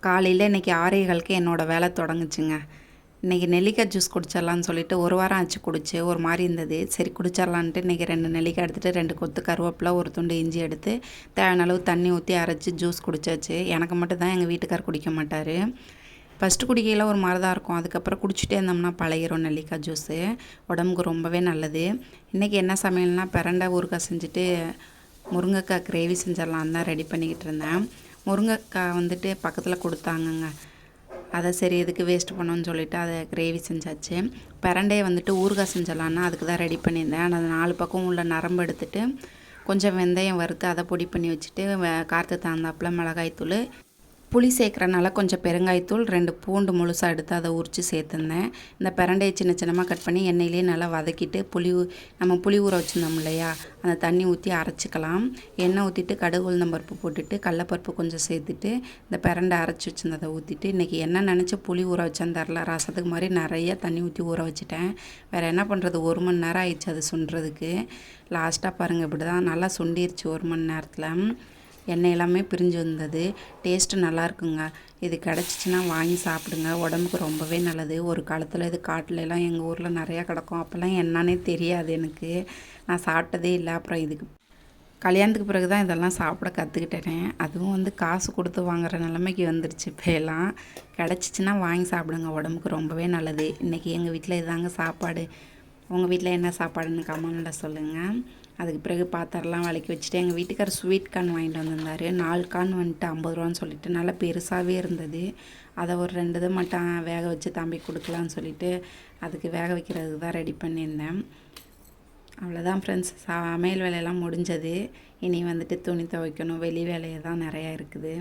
காலையில் இன்றைக்கி 6:15க்கு என்னோடய வேலை தொடங்குச்சுங்க. இன்றைக்கி நெல்லிக்காய் ஜூஸ் குடிச்சிடலான்னு சொல்லிட்டு ஒரு வாரம் ஆச்சு குடிச்சு ஒரு மாதிரி இருந்தது. சரி குடிச்சிடலான்ட்டு இன்றைக்கி 2 நெல்லிக்காய் எடுத்துகிட்டு 2 கொத்து கருவேப்பிலை ஒரு துண்டு இஞ்சி எடுத்து தேவையான அளவு தண்ணி ஊற்றி அரைச்சி ஜூஸ் குடிச்சாச்சு. எனக்கு மட்டும் தான், எங்கள் வீட்டுக்கார் குடிக்க மாட்டார். ஃபஸ்ட்டு குடிக்கையில் ஒரு மாதிரி தான் இருக்கும், அதுக்கப்புறம் குடிச்சிட்டே இருந்தோம்னா பழகிரும். நெல்லிக்காய் ஜூஸு உடம்புக்கு ரொம்பவே நல்லது. இன்றைக்கி என்ன சமையல்னால் பிரண்டை ஊறுகாய் செஞ்சுட்டு முருங்கைக்காய் கிரேவி செஞ்சிடலான்னு தான் ரெடி பண்ணிக்கிட்டு இருந்தேன். முருங்கைக்காய் வந்துட்டு பக்கத்தில் கொடுத்தாங்கங்க. அதை சரி எதுக்கு வேஸ்ட் பண்ணோன்னு சொல்லிவிட்டு அதை கிரேவி செஞ்சாச்சு. பிரண்டையை வந்துட்டு ஊறுகாய் செஞ்சிடலான்னா அதுக்கு தான் ரெடி பண்ணியிருந்தேன். அந்த 4 பக்கம் உள்ள நரம்பு எடுத்துகிட்டு கொஞ்சம் வெந்தயம் வறுத்து அதை பொடி பண்ணி வச்சுட்டு காரத்துக்கு தகுந்தாப்புல மிளகாய்த்தூள், புளி சேர்க்குறனால கொஞ்சம் பெருங்காயத்தூள், 2 பூண்டு முழுசாக எடுத்து அதை உரித்து சேர்த்துருந்தேன். இந்த பிரண்டையை சின்ன சின்னமாக கட் பண்ணி எண்ணெயிலே நல்லா வதக்கிட்டு நம்ம புளி ஊற வச்சுருந்தோம் இல்லையா, அந்த தண்ணி ஊற்றி அரைச்சிக்கலாம். எண்ணெய் ஊற்றிட்டு கடுகு உளுந்தம்பருப்பு போட்டுட்டு கடலப்பருப்பு கொஞ்சம் சேர்த்துட்டு இந்த பிரண்டை அரைச்சி வச்சுருந்ததை ஊற்றிட்டு, இன்றைக்கி என்ன நினச்சி புளி ஊற வச்சேன்னு தெரில, ரசத்துக்கு மாதிரி நிறைய தண்ணி ஊற்றி ஊற வச்சுட்டேன். வேறு என்ன பண்ணுறது, 1 மணி நேரம் ஆயிடுச்சு அது சுண்டுறதுக்கு. லாஸ்ட்டாக பாருங்கள், இப்படி தான் நல்லா சுண்டிருச்சு 1 மணி நேரத்தில். எண்ணெய் எல்லாமே பிரிஞ்சு வந்தது. டேஸ்ட்டு நல்லாயிருக்குங்க. இது கிடச்சிச்சின்னா வாங்கி சாப்பிடுங்க, உடம்புக்கு ரொம்பவே நல்லது. ஒரு காலத்தில் இது காட்டிலலாம் எங்கள் ஊரில் நிறையா கிடக்கும். அப்போல்லாம் என்னன்னே தெரியாது எனக்கு, நான் சாப்பிட்டதே இல்லை. அப்புறம் இதுக்கு கல்யாணத்துக்கு பிறகு தான் இதெல்லாம் சாப்பிட கற்றுக்கிட்டேன். அதுவும் வந்து காசு கொடுத்து வாங்குகிற நிலைமைக்கு வந்துடுச்சு. இப்போ எல்லாம் கிடச்சிச்சின்னா வாங்கி சாப்பிடுங்க, உடம்புக்கு ரொம்பவே நல்லது. இன்றைக்கி எங்கள் வீட்டில் இதாங்க சாப்பாடு. உங்கள் வீட்டில் என்ன சாப்பாடுன்னு கமெண்ட்டில் சொல்லுங்கள். அதுக்கு பிறகு பாத்திரம்லாம் விளக்கி வச்சுட்டு எங்கள் வீட்டுக்கார் ஸ்வீட் கார்ன் வாங்கிட்டு வந்திருந்தார். 4 கார்ன் வந்துட்டு 50 ரூபான்னு சொல்லிட்டு நல்லா பெருசாகவே இருந்தது. அதை ஒரு 2 இது மட்டும் வேக வச்சு தம்பி கொடுக்கலான்னு சொல்லிட்டு அதுக்கு வேக வைக்கிறதுக்கு தான் ரெடி பண்ணியிருந்தேன். அவ்வளோதான் ஃப்ரெண்ட்ஸ், சமையல் வேலையெல்லாம் முடிஞ்சது. இனி வந்துட்டு துணி துவைக்கணும், வெளி வேலையை தான் நிறையா இருக்குது.